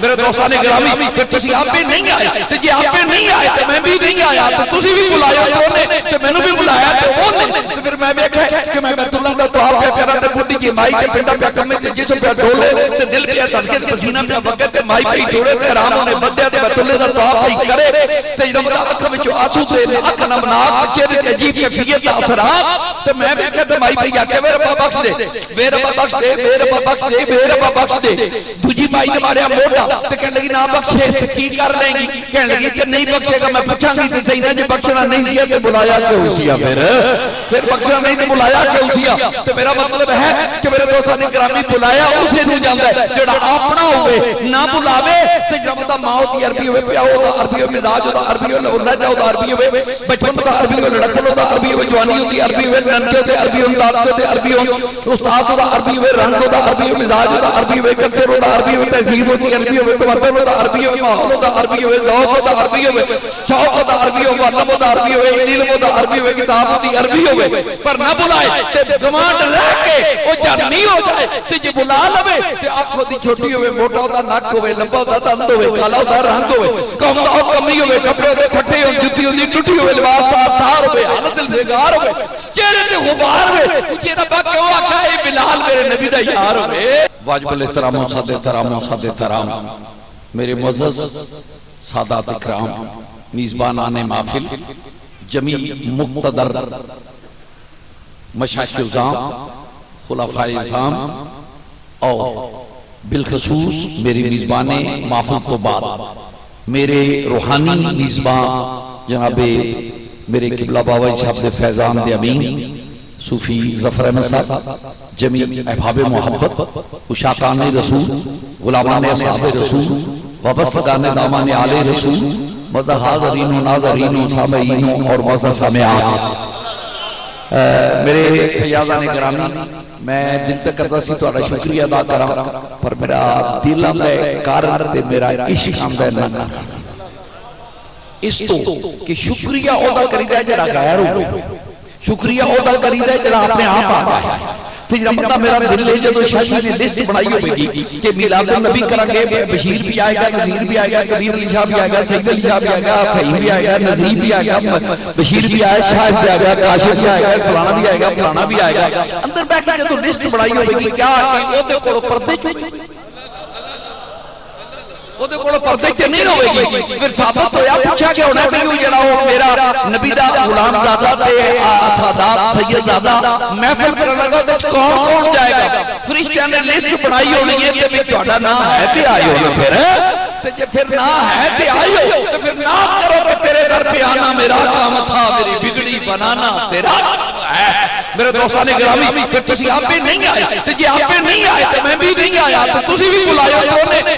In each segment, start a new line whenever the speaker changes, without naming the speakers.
میرے دوستان گرامی پھر تسی آپ بھی نہیں آئے تے جے آپ بھی نہیں آئے تے میں بھی نہیں آیا تے تسی بھی بلایا تے تے میں نے بھی بلایا تے وہ نے تے پھر میں دیکھا کہ میں بیت اللہ دا دعا پہ کراں تے بڈھی جی مائی کے پنڈا پہ کمے تے جسم پہ ڈولے تے دل پہ تڑکے پسینہ پہ وقت تے مائی پہ جوڑے تے رام نے بدیا تے بیت اللہ دا دعا پہ کرے تے جب اکھ وچ آنسو تے اکھ نمناک چہرے تے عجیب کیفیت دا اثرات تے میں دیکھا تے مائی پہ آکھے میرے رب بخش دے میرے رب بخش دے میرے رب بخش دے میرے رب بخش دے دوجی مائی نے ماریا موٹا تے کہنے لگی نہ بخشے تے کی کر لیں گی کہنے لگی کہ نہیں بخشے گا میں پوچھاں گی تے صحیح نہ جو بخشنا نہیں سیا تے بلایا کیوں سیا پھر بخشنا نہیں تے بلایا کیوں سیا تے میرا مطلب ہے کہ میرے دوستان گرامی بلایا اسے نہیں جاندا ہے جڑا اپنا ہوے نہ بلاوے تے جب دا ماں دی عربی ہوے پیو دا عربی ہوے مزاج دا عربی ہوے لولا دا عربی ہوے بچپن دا عربی ہوے لڑکپن دا عربی ہوے جوانی دی عربی ہوے ننکے تے عربی ہوے دادے تے عربی ہوے استاد دا عربی ہوے رنگ دا عربی ہوے مزاج دا عربی ہوے کلچر دا عربی ہوے تہذیب دی عربی ہوے تمدن دا عربی ہوے ماحول دا عربی ہوے ذوق دا عربی ہوے شوق دا عربی ہوے علم دا عربی ہوے علم دا عربی ہوے کتاب دی عربی ہوے پر نہ بلائے تے گوانڈ رہ کے او جرمی ہو جائے تے جے بلا لوے تے اکھ دی چھوٹی ہوے موٹا دا نک ہوے لمبا دا دند ہوے کالا دا رنگ ہوے قوم دا کمی ہوے کپڑے دے پھٹے ہون جُتی دی ٹوٹی ہوے لباس دا تار ہوے حالت دل بےگار ہوے چہرے تے غبار ہوے جے رب کیوں آکھا اے بلال میرے نبی دا یار ہوے واجب الاحترام و سادہ احترام میرے معزز سادات اکرام میزبانان محفل جمیع مقتدر مشائخ عظام خلفائے عظام اور بالخصوص میری میزبان محفل تو بعد میرے روحانی میزبان جناب میرے قبلہ بابا صاحب دے فیضان دے امین صوفی ظفر احمد صاحب جمیع احباب محبت اشاقان رسول غلامان اصحاب رسول وابستگان دامان آل رسول مزہ حاضرین و ناظرین و سامعین اور مزہ سامعات میرے فیاضان گرامی میں دل تک کرتا سی تو اللہ شکریہ ادا کرا پر میرا دل میں کارن تے میرا عشق آمدہ نہ اس تو کہ شکریہ ادا کری دے جرا غیر ہو شکریہ ادا کری دے جرا اپنے آپ آتا ہے تو جب بندہ میرا دل لے جدو شاہی نے لسٹ بنائی ہوئے گی کہ میلاد النبی کریں گے بشیر بھی آئے گا نذیر بھی آئے گا کبیر علی شاہ بھی آئے گا سید علی شاہ بھی آئے گا فہیم بھی آئے گا نذیر بھی آئے گا بشیر بھی آئے شاہد بھی آئے گا کاشف بھی آئے گا فلانا بھی آئے گا فلانا بھی آئے گا اندر بیٹھے جدو لسٹ بنائی ہوئے گی کیا کہ وہ دے کو پردے چوئی وہ دے کوڑا پردے تے نہیں ہوئے گی پھر ثابت ہویا پوچھا کہ انہیں بھی ہوئی جڑا میرا نبی دا غلام زادہ تے سادات سید زادہ محفل کرنے لگا دے کون جائے گا فرشتیاں نے لسٹ بنائی ہوئی ہے کہ بھی توڑا نہ ہے تے آئی ہونا پھر نہ ہے تے آئی ہو تو پھر ناز کرو کہ تیرے در پہ آنا میرا کام تھا میری بگڑی بنانا تیرا ہے میرے دوستان گرامی پھر تسی آپ بھی نہیں آئے تے جے آپ بھی نہیں آئے تے میں بھی نہیں آیا تو تسی بھی بلایا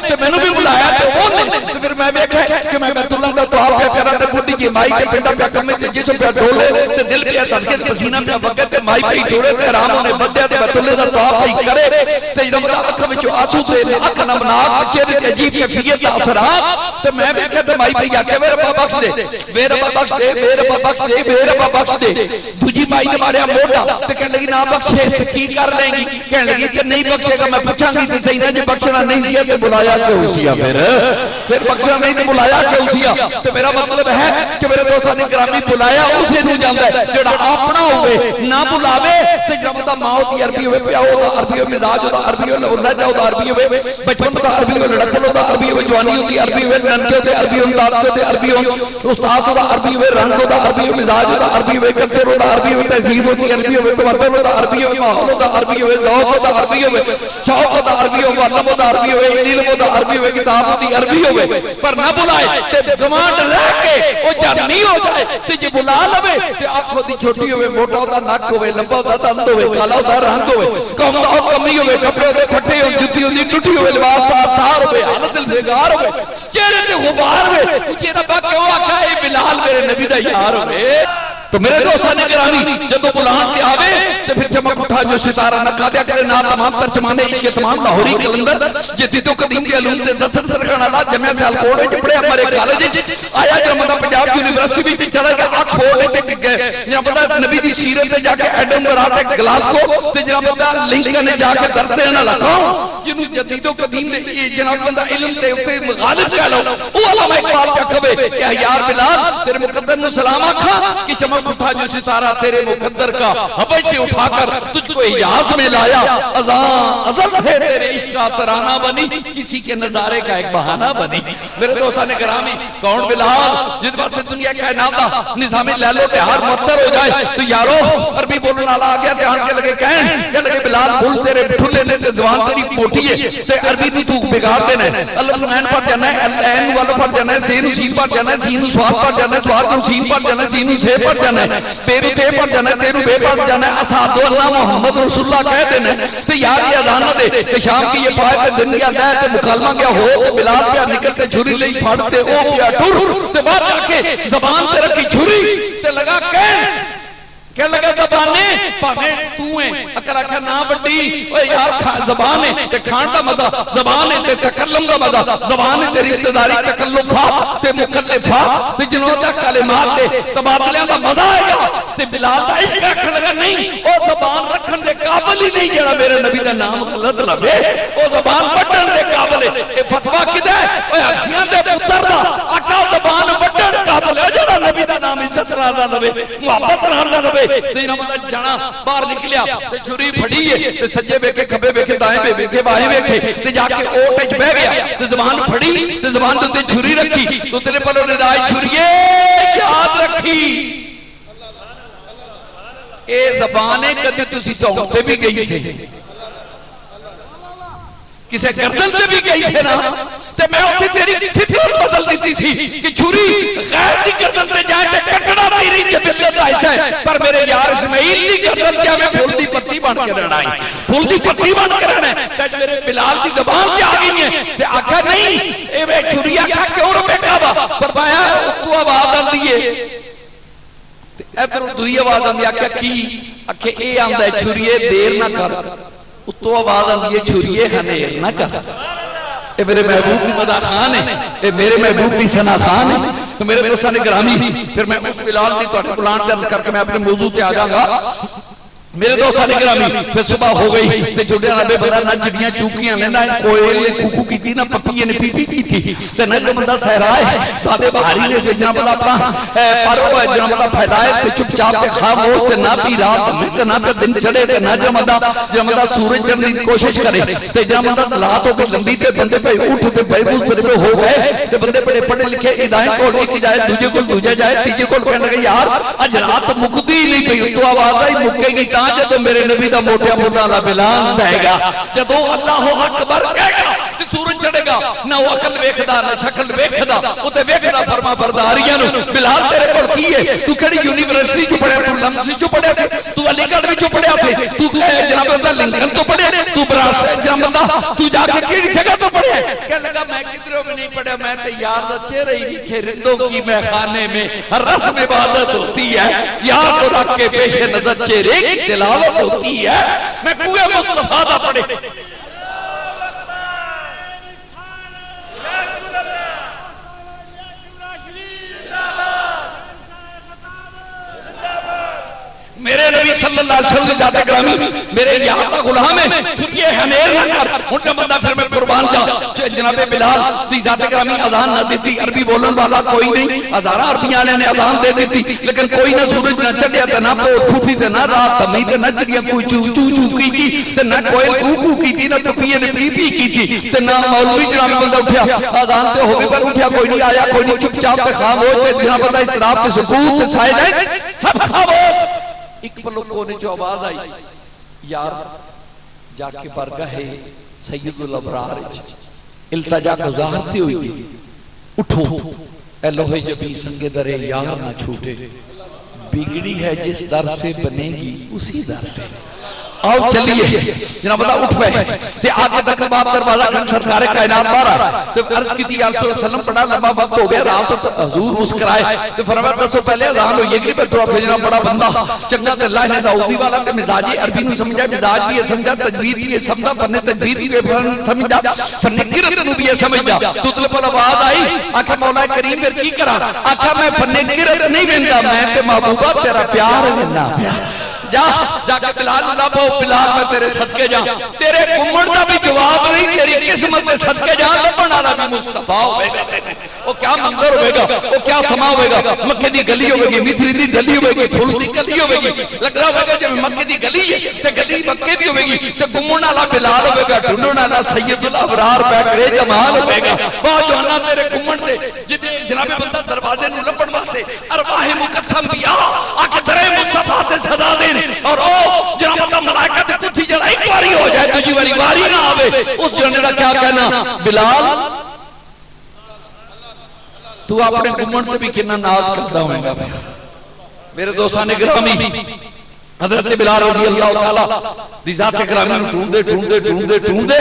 تے میں نے بھی بلایا تے وہ نے تے پھر میں دیکھا کہ میں بیت اللہ دا دعا پہ کراں تے بڈھی جی مائی کے پنڈا پہ کمے تے جسم پہ ڈولے تے دل پہ تڑکے پسینہ پہ وقت تے مائی پہ جوڑے تے رام نے بدیا تے بیت اللہ دا دعا پہ کرے تے جب اکھ وچ آنسو تے اکھ نمناک چہرے تے عجیب کیفیت دا اثرات تے میں دیکھا تے مائی پہ آکھے میرے رب بخش دے میرے رب بخش دے میرے رب بخش دے میرے رب بخش دے دوجی مائی نے ماریا موٹا تے کہنے لگی نہ بخشے تے کی کر لیں گی کہنے لگی کہ نہیں بخشے گا میں پوچھاں گی تے صحیح نہ جو بخشنا نہیں سیا تے بلایا کیوں سیا پھر بخشنا نہیں تے بلایا کیوں سیا تے میرا مطلب ہے کہ میرے دوستان گرامی بلایا اسے نہیں جاندا ہے جڑا اپنا ہوے نہ بلاوے تے جب دا ماں دی عربی ہوے پیو دا عربی ہوے مزاج دا عربی ہوے لولا دا عربی ہوے بچپن دا عربی ہوے لڑکپن دا عربی ہوے جوانی دی عربی ہوے ننکے تے عربی ہوے دادے تے عربی ہوے استاد دا عربی ہوے رنگ دا عربی ہوے مزاج دا عربی ہوے کلچر دا عربی ہوے تہذیب دی عربی ہوے تمدن دا عربی ہوے ماحول دا عربی ہوے ذوق دا عربی ہوے شوق دا عربی ہوے علم دا عربی ہوے علم دا عربی ہوے کتاب دی عربی ہوے پر نہ بلائے تے گوانڈ رہ کے او جرمی ہو جائے تے جے بلا لوے تے اکھ دی چھوٹی ہوے موٹا دا نک ہوے لمبا دا دند ہوے کالا دا رنگ ہوے قوم دا کمی ہوے کپڑے دے پھٹے ہون جُتی دی ٹوٹی ہوے لباس دا تار ہوے حالت دل بےگار ہوے چہرے تے غبار ہوے جے رب کیوں آکھا اے بلال میرے نبی دا یار ہوے تو میرے دوستان گرامی جدو بلان کے آوے تو پھر چمک اٹھا جو ستارہ نکا دیا کرے نا تمام ترجمانے عشق تمام لاہوری کلندر جدیدو قدیم کے علوم تے دستر سرکان اللہ جمعہ سال کوڑے چپڑے ہمارے کالج آیا جب مدہ پنجاب یونیورسٹی بھی چلا گیا آکسفورڈ تے گئے جب مدہ نبی دی سیرت تے جا کے ایڈم برات ایک گلاس کو تے جب مدہ لنکن نے جا کے درس دینا لگاؤں جنہوں جدیدو قدیم نے جناب مدہ علم تے اتے غالب کہہ لو او علامہ اقبال کا کبے کہ یار بلال تیرے مقدر نے سلام آکھا کہ چمک اٹھا جو ستارہ تیرے مقدر کا حبش سے اٹھا کر تجھ کو احجاز میں لایا ازل سے تیرے عشق کا ترانہ بنی کسی کے نظارے کا ایک بہانہ بنی میرے دوستان گرامی کون بلال جس وقت دنیا کائنات دا نظام لہلو تہار معطر ہو جائے تو یارو عربی بولنا آ گیا دھیان کے لگے کہیں کہ لگے بلال بھول تیرے ٹھلے نے زبان تیری موٹی ہے تے عربی بھی تو بگاڑ دینا ہے اللہ عین پر جانا ہے عین والا پر جانا ہے سین سین پر جانا ہے سین سواد پر جانا ہے سواد سین پر جانا ہے سین سے پر جانا ہے پیرو تے پر جانا ہے تیرو بے پر جانا ہے اسعد اللہ محمد رسول اللہ کہہ دینا ہے تو یار یہ اذان نہ دے کہ شام کی یہ پائے پہ دن گیا دے تے مکالمہ گیا ہو تے بلال پہ نکلتے جھری لئی پھاڑتے او کیا ٹر تے بعد جا کے زبان تے رکھی جھری تے لگا کہ لگا زبانے پانے تو ہیں اکر آکھا نا بڑی اوہ یار زبان ہے تے کھان دا مزہ زبان ہے تے تکلم دا مزہ زبان ہے تے رشتہ داری تکلفا تے مکلفا تے جنہوں دا کلمات دے تبادلیاں دا مزہ آئے گا تے بلال دا عشق رکھن لگا نہیں او زبان رکھن دے قابل ہی نہیں جڑا میرے نبی دا نام غلط لبے او زبان بٹن دے قابل ہے اے فتوہ کدھا ہے اوہ حجیاں دے پتر دا آکھا زبان بٹن قابل ہے جڑا نبی دا نام عزت رہا لبے محبت رہا لبے تے انہوں نے جانا باہر نکلیا تے چھری پھڑی ہے تے سجے بیکے کھبے بیکے دائیں بیکے بائیں بیکے تے جا کے اوٹے چھ بہ گیا تے زبان پھڑی تے زبان تے چھری رکھی تو تیرے پلو نے دائی چھریے یاد رکھی اے زبانے کدے تسی توتے بھی گئی سے کسے گردن تے بھی گئی سے نا تے میں اٹھے تیری صفت بدل دیتی سی کہ چھری غیر دی گردن تے جائے تے کٹڑا تیری جبلیت آئی ہے پر میرے یار اسماعیل دی گردن کیا میں پھول دی پتی بان کے رہنا ہے پھول دی پتی بان کے رہنا ہے تے میرے بلال دی زبان کیا آگئی ہے تے آکھا نہیں اے میں چھری آکھا کیوں رو بیٹھا با فرمایا تو آواز آن دیئے اے پر دوئی آواز آن دیا کہ اکھے اے آن دے چھریے دیر نہ کر تو آواز آن دیئے چھریے ہنیر نہ کر اے میرے محبوب کی مدہ خان ہے اے میرے محبوب کی سنا خان ہے تو میرے دوستان گرامی پھر میں اس بلال نہیں تو پلان درس کر کے میں اپنے موضوع سے آجاں گا میرے دوستان گرامی پھر صبح ہو گئی تے جڑے نبے بڑا نہ جڑیاں چوکیاں نے نہ کوئل نے کوکو کی تھی نہ پپیے نے پی پی کی تھی تے نہ جو بندہ سہرائے دادے بہاری نے جناب بڑا اپنا پارو ہے جناب بڑا پھیلائے تے چپ چاپ کے خاموش تے نہ بھی رات میں تے نہ پھر دن چڑھے تے نہ جناب بڑا سورج چڑھنے کی کوشش کرے تے جناب بڑا لاتوں کے لمبی تے بندے پہ اٹھ تے بیگوز پہ ہو گئے تے بندے پڑے پڑھے لکھے ادائیں کو ایک جائے دوجے کو دوجے جائے تیجے کو کہنے لگے یار اج رات مکتی نہیں پئی تو آواز آئی مکے گی کہاں جدو میرے نبی دا موٹیا موٹا بلال دے گا جدو اللہ اکبر کہے گا کہ سورج چڑھے گا نہ وہ عقل ویکھدا نہ شکل ویکھدا اوتے ویکھدا فرما برداریاں نو بلال تیرے کول کی ہے تو کیڑی یونیورسٹی چ پڑھیا تو لمسی چ پڑھیا سی تو علی گڑھ وچ پڑھیا سی تو جناب اللہ لنکن تو پڑھیا تو براس جناب اللہ تو جا کے کیڑی جگہ تو پڑھیا کہ لگا میں کدھروں بھی نہیں پڑھیا میں تے یار دا چہرہ ہی لکھے رندوں کی میں خانے میں رسم عبادت ہوتی ہے یار کو رکھ کے پیش نظر چہرے کی تلاوت ہوتی ہے میں کوئے مصطفیٰ دا پڑھے میرے نبی صلی اللہ علیہ وسلم جاتے گرامی میرے یہاں کا غلام ہے چھوٹیے ہمیر نہ کر ان کا بندہ پھر میں قربان جا جناب بلال دی ذات گرامی اذان نہ دیتی عربی بولن والا کوئی نہیں ہزارہ عربیاں نے اذان دے دیتی لیکن کوئی نہ سورج نہ چڑھیا تے نہ پوٹ پھوٹی تے نہ رات تمی تے نہ چڑیا کوئی چو چو چو کی تے نہ کوئی کوکو کی تھی نہ پپیے نے پی پی کی تھی تے نہ مولوی جناب بندہ اٹھیا اذان تے ہوگی پر اٹھیا کوئی نہیں آیا کوئی نہیں چپ چاپ تے خاموش تے جناب بندہ اضطراب تے سکوت تے سائلنٹ سب خاموش ایک پلو کونے جو آواز آئی یار جا کے برگاہ سید الابرار التجا گزارتی ہوئی تھی اٹھو اے لوہے جبی سنگ درے یار نہ چھوٹے بگڑی ہے جس در سے بنے گی اسی در سے آؤ چلیے جناب اللہ اٹھ پہ تے آگے تک باب دروازہ کھن سرکار کائنات بارا تو عرض کی تھی یا رسول اللہ علیہ وسلم پڑا لمبا وقت ہو گیا رات تو حضور مسکرائے تو فرمایا بسو پہلے اذان ہو یہ کہ تو بھیجنا بڑا بندہ چنگا تے اللہ نے داؤدی والا تے مزاجی عربی نو سمجھا مزاج بھی سمجھا تجوید بھی سمجھا فن تجوید بھی سمجھا فن قرات نو بھی سمجھا تو تے پر آواز آئی آکھا مولا کریم پھر کی کرا آکھا میں فن قرات نہیں ویندا میں تے محبوبہ تیرا پیار ویندا جا جا کے بلال اللہ بہو بلال میں تیرے صدقے جا تیرے گمڑ دا بھی جواب نہیں تیری قسمت میں صدقے جا لبن آنا بھی مصطفیٰ ہوئے گا وہ کیا منظر ہوئے گا وہ کیا سما ہوئے گا مکہ دی گلی ہوئے گی مصری دی گلی ہوئے گی پھول دی گلی ہوئے گی لگ رہا ہوئے گا جب مکہ دی گلی ہے تے گلی مکہ دی ہوئے گی تے گمڑ آنا بلال ہوئے گا ڈھونڈن آنا سید الابرار بیکرے جمال ہوئے گا بہت جو آنا تیرے گمڑ دے جدے جناب بندہ دروازے نے لبن واسطے ارواح مقدم بیا آکے درے مصطفیٰ تے سزا دے اور او جناب اللہ ملائکہ تے کچھ جڑا ایک واری ہو جائے تجھی واری نہ آوے اس جنے دا کیا کہنا بلال تو اپنے گمن سے بھی کنا ناز کرتا ہوئے گا میرے دوستان گرامی حضرت بلال رضی اللہ تعالیٰ دی ذات اکرامی میں ڈھونڈ دے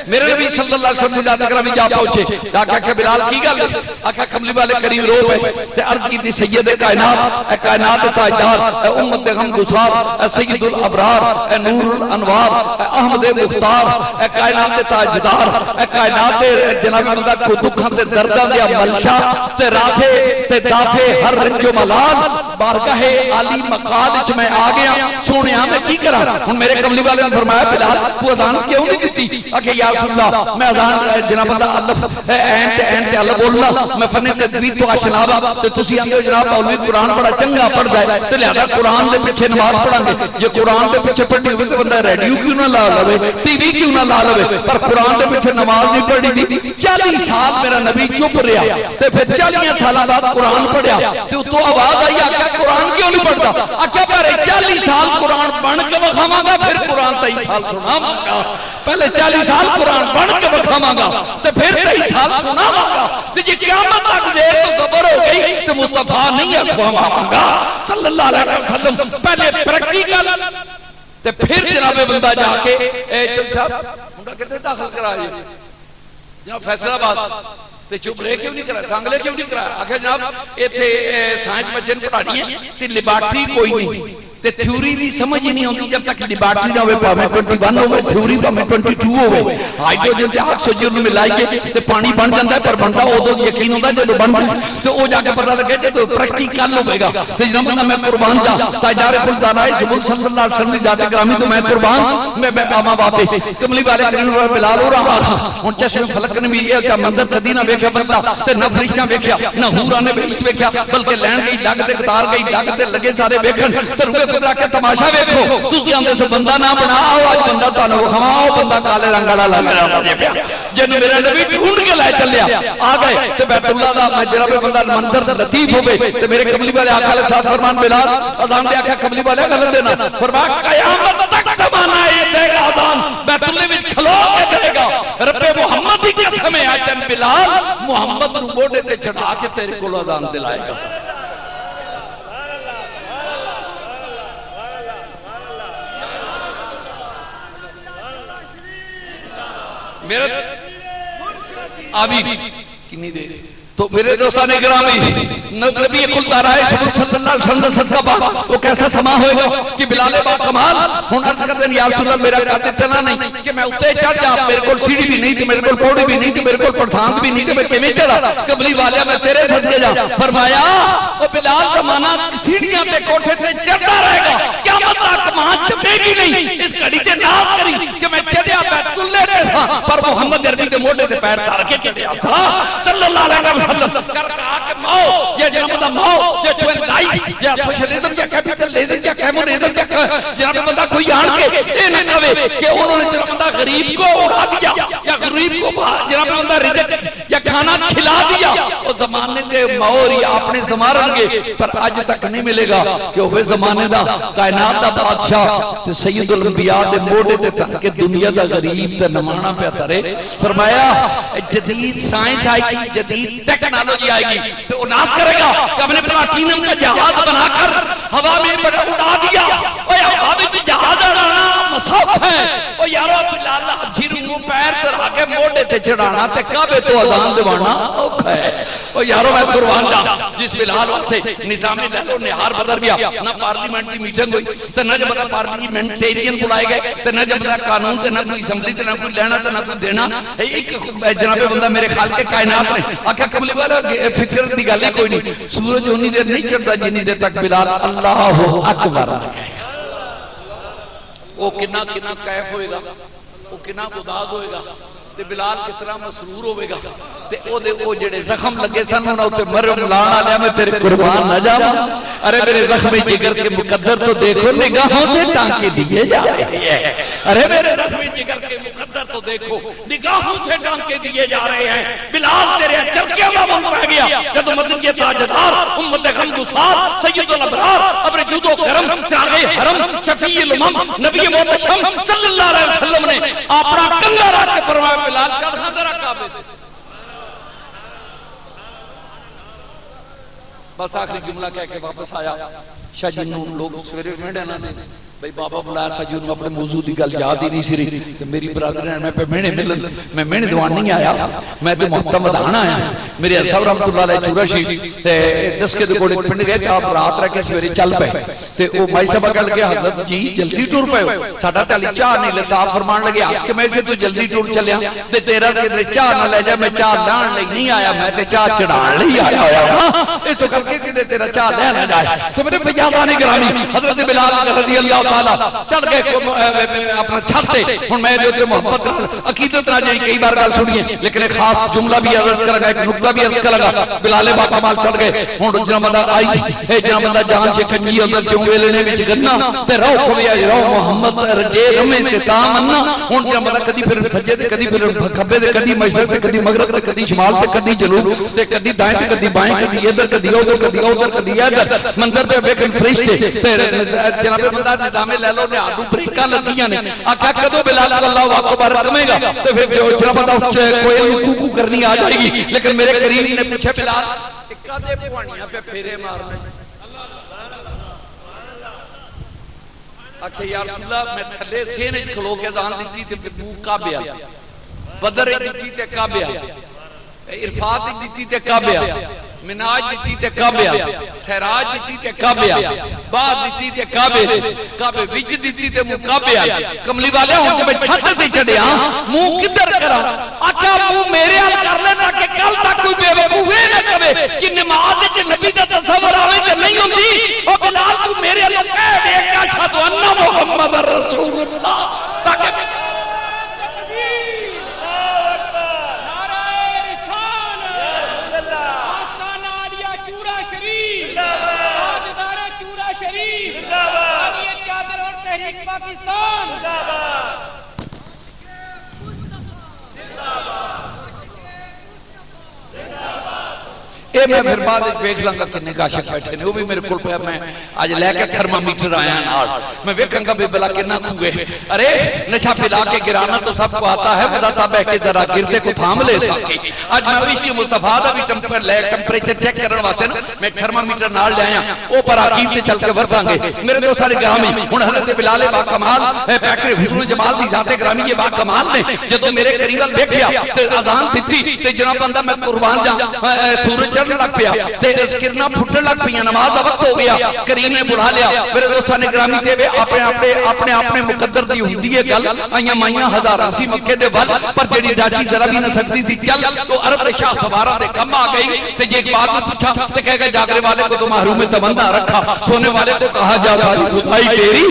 میرے نبی صلی اللہ علیہ وسلم دی ذات اکرامی جا پہنچے آکھا کہ بلال کی گل آکھا کملی والے کریم رو پہ تے عرض کی تھی سید کائنات اے کائنات تاجدار اے امت غم گسار اے سید الابرار اے نور الانوار اے احمد مختار اے کائنات تاجدار اے کائنات جناب اللہ کو دکھاں تے درداں دیا ملشا تے رافے تے دافے ہر رنج و ملال بارگاہ عالی مقال وچ میں آ گیا سونے میں کی کرا ہن میرے کملی والے نے فرمایا بلال تو اذان کیوں نہیں دیتی کہ یا رسول اللہ میں اذان جناب اللہ الف این تے اللہ بولنا میں فن تدوین تو آشنا تے تسی آندے جناب مولوی قرآن بڑا چنگا پڑھدا ہے تے لہذا قرآن دے پیچھے نماز پڑھاں گے یہ قرآن دے پیچھے پڑھنی ہوے تے بندہ ریڈیو کیوں نہ لا لوے ٹی وی کیوں نہ لا لوے پر قرآن دے پیچھے نماز نہیں پڑھی تھی 40 سال میرا نبی چپ رہا تے پھر 40 سال بعد قرآن پڑھیا تے تو آواز آئی آ قرآن کیوں نہیں پڑھتا آ پر 40 سال قرآن بن کے بکھاواں گا پھر قرآن 23 سال سناواں گا پہلے 40 سال قرآن بن کے بکھاواں گا تے پھر 23 سال سناواں گا تے یہ قیامت تک زیر تو زبر ہو گئی تے مصطفیٰ نہیں اخواواں گا صلی اللہ علیہ وسلم پہلے پریکٹیکل تے پھر جناب بندہ جا کے اے چل صاحب منڈا کہتے داخل کرائے جناب فیصل آباد تے چپ رہے کیوں نہیں کرا سانگلے کیوں نہیں کرا آخر جناب ایتھے سائنس بچے نے پڑھانی ہے تے لیبارٹری کوئی نہیں تے تھیوری بھی سمجھ ہی نہیں ہوتی جب تک لیبارٹری نہ ہوئے پاویں 21 ہوئے تھیوری پاویں 22 ہوئے ہائیڈروجن تے آکسیجن نوں ملائی کے تے پانی بن جاندا ہے پر بندا اودوں یقین ہوندا جدوں بن تے او جا کے پتہ لگے جدوں پریکٹیکل ہوے گا تے جناب میں قربان جا تاجدار کل دانائے سبحان صلی اللہ علیہ وسلم دی ذات گرامی تو میں قربان میں آواں واپس کملی والے کریم بلال ہو رہا ہن چشم فلک نے بھی یہ کیا منظر کدی نہ ویکھیا بندہ تے نہ فرشتہ ویکھیا نہ حوراں نے بہشت ویکھیا بلکہ لین گئی لگ تے قطار گئی لگ تے لگے سارے ویکھن تے خدا کے تماشا ویکھو تسی آندے سو بندہ نہ بناؤ اج بندہ تانوں کھواؤ بندہ کالے رنگ والا لگ رہا پیا جن میرا نبی ڈھونڈ کے لے چلیا آ گئے تے بیت اللہ دا میں جناب بندہ منظر لطیف ہوے تے میرے کملی والے آقا علیہ الصلوۃ فرمان بلال اذان دے آکھیا کملی والے غلط دینا فرمایا قیامت تک زمانہ یہ دے گا اذان بیت اللہ وچ کھلو کے دے گا رب محمد دی قسم ہے اج دن بلال محمد نو موڈے تے چڑھا کے تیرے کول اذان دلائے گا میرے آبی کنی دے تو میرے دوستان گرامی نبی کھلتا رہا ہے صلی اللہ علیہ وسلم صدقہ پاک وہ کیسا سما ہوئے گا کہ بلال با کمال ہن عرض کرتے ہیں یا رسول اللہ میرا قد اتنا نہیں کہ میں اوتے چڑھ جا میرے کول سیڑھی بھی نہیں تھی میرے کول پوڑی بھی نہیں تھی میرے کول پرسانت بھی نہیں تھی میں کیویں چڑھا کملی والیا میں تیرے صدقے جا فرمایا او بلال زمانہ سیڑھیاں تے کوٹھے تے چڑھتا رہے گا قیامت تک ماں چپے گی نہیں اس گھڑی تے ناز کری کہ میں چڑھیا بیت اللہ تے سا پر محمد عربی دے موڈے تے پیر دھر کے چڑھیا سا صلی اللہ علیہ وسلم کر کہا کہ ماؤ یہ جناب بندہ ماؤ یہ چوئل دائی یا سوشلزم یا کیپیٹلزم یا کیمونزم یا جناب بندہ کوئی آن کے اے نہ کہے کہ انہوں نے جناب بندہ غریب کو اڑا دیا یا غریب کو جناب بندہ رزق یا کھانا کھلا دیا وہ زمانے دے ماؤ یا اپنے سمارن گے پر آج تک نہیں ملے گا کہ وہ زمانے دا کائنات دا بادشاہ تے سید الانبیاء دے موڑے تے تک کہ دنیا دا غریب تے نمانا پہ ترے فرمایا جدید سائنس آئے گی جدید ٹیکنالوجی آئے گی تو ناز کرے گا کہ اپنے پلاٹینم کا جہاز بنا کر ہوا میں اڑا دیا اور ہوا میں جہاز اڑانا مساف ہے او یارو بلال جھیرو نو پیر تے رکھ کے موڈے تے چڑھانا تے کعبے تو اذان دیوانا اوکھا ہے او یارو میں قربان جا جس بلال واسطے نظام لہلو نہار بدل گیا نہ پارلیمنٹ کی میٹنگ ہوئی تے نہ جب پارلیمنٹیرین بلائے گئے تے نہ جب قانون تے نہ کوئی اسمبلی تے نہ کوئی لینا تے نہ کوئی دینا ایک جناب بندہ میرے خیال کے کائنات نے آکھا کملی والا فکر دی گل ہی کوئی نہیں سورج اتنی دیر نہیں چڑھتا جتنی دیر تک بلال اللہ اکبر وہ کنا کنا کیف ہوئے گا وہ کنا گداز ہوئے گا تے بلال کتنا مسرور ہوئے گا تے او دے او جڑے زخم لگے سن انہاں تے مرم لانا لیا میں تیرے قربان نہ جاواں ارے میرے زخم جگر کے مقدر تو دیکھو نگاہوں سے ٹانکے دیے جا رہے ہیں ارے میرے زخم جگر کے مقدر تو دیکھو نگاہوں سے ٹانکے دیے جا رہے ہیں بلال تیرے چلکیاں میں بن پہ گیا جب مدن کے تاجدار امت غم گسار سید الابرار ابر جود و کرم چاغے حرم شفیع الامم نبی محتشم صلی اللہ علیہ وسلم نے اپنا کنگا رکھ کے فرمایا بلال چڑھا ذرا کعبے تھے بس آخری جملہ کہہ کے واپس آیا شاہ جی نوں لوگ سویرے میڈے نہ دے بھئی بابا بلایا سا جی انہوں اپنے موضوع دی گل یاد ہی نہیں سی رہی کہ میری برادر ہیں میں پہ مینے ملن میں مینے دوان نہیں آیا میں تو محتم ودانا آیا میرے اصحاب رحمت اللہ علیہ چورا شیف دس کے دکوڑے پنڈ گئے کہ آپ رات رہ کے سویرے چل پہ تے او مائی صاحبہ کہا لگے حضرت جی جلدی ٹور پہ ہو ساڑھا تالی چاہ نہیں لیتا آپ فرمان لگے آج کے میں سے تو جلدی ٹور چلے ہیں تے تیرا کہ چاہ نہ لے جائے میں چاہ لان لے نہیں آیا میں تے چاہ چڑھان لے آیا ہویا اس تو کر کے کہ تیرا چاہ لے نہ جائے تو میرے فیاضانی گرامی حضرت بلال رضی اللہ تعالیٰ چل گئے اپنا چھاتے ہن میں جو محبت عقیدت نہ جائیں کئی بار گل سنیے لیکن ایک خاص جملہ بھی عرض کرے گا ایک نقطہ بھی عرض کرے گا بلال با کمال چل گئے ہن جنا بندہ آئی اے جنا بندہ جان سے کنجی اندر جو ویلنے وچ گنا تے رو کھویا رو محمد رجے رمے تے تامنا ہن جنا بندہ کدی پھر سجے تے کدی پھر کھبے تے کدی مشرق تے کدی مغرب تے کدی شمال تے کدی جنوب تے کدی دائیں تے کدی بائیں کدی ادھر کدی ادھر ادھر منظر پہ ویکھن فرشتے تے جناب بندہ نظام لو نے آدھو بریکاں لگیاں نے آکھا کدو بلال اللہ اکبر کمے گا تو پھر جو جناب بندہ کوئی کوکو کرنی آ جائے گی لیکن میرے قریب نے پوچھے بلال اکا دے پوانیاں پہ پھیرے مارنے آکھے یا رسول اللہ میں تھلے سینے کھلو کے زان دیتی تے بو کعبے بدر دیتی تے کعبے عرفات دیتی تے کعبے مناج دیتی تے کعبے سہراج دیتی تے کعبے بعد دیتی تے کعبے وچ دیتی تے مکعبے کملی والے ہوں کہ میں چھت تے چڑھیا منہ کدھر کرا آقا منہ میرے حال کر لینا کہ کل تک کوئی بے وقوفے نہ کرے کہ نماز وچ نبی دا تصور آوے تے نہیں ہوندی او بلال تو میرے حال کہہ دے کہ اشہد ان محمد رسول اللہ تاکہ پاکستان اے میں پھر بعد ویکھ لنگا کنے عاشق بیٹھے نے وہ بھی میرے کول پہ میں اج لے کے تھرمامیٹر آیا نال میں ویکھاں بے بلا کنا کوے ارے نشا پلا کے گرانا تو سب کو آتا ہے بذات بہ کے ذرا گردے کو تھام لے سکے اج میں عشق مصطفی دا بھی ٹمپریچر چیک کرن واسطے میں تھرمامیٹر نال لے آیا او پر عقیب تے چل کے ورتاں گے میرے دوست سارے گرامی ہن حضرت بلال با کمال بیکر حسن جمال دی ذات گرامی یہ با کمال نے جدوں میرے قریب دیکھیا تے اذان دتی تے جناب بندہ میں قربان جا سورج چڑھ لگ پیا تے اس کرنا پھٹن لگ پیا نماز دا وقت ہو گیا کریم نے بلا لیا میرے دوستاں نے گرامی تے اپنے مقدر دی ہوندی ہے گل آئیاں مائیاں ہزاراں سی مکے دے ول پر جڑی ڈاچی ذرا بھی نہ سکتی سی چل تو عرب دے شاہ سواراں دے کم آ گئی تے جے ایک بات پوچھا تے کہے گا جاگرے والے کو تو محروم تمنا رکھا سونے والے کو کہا جا ساری خدائی تیری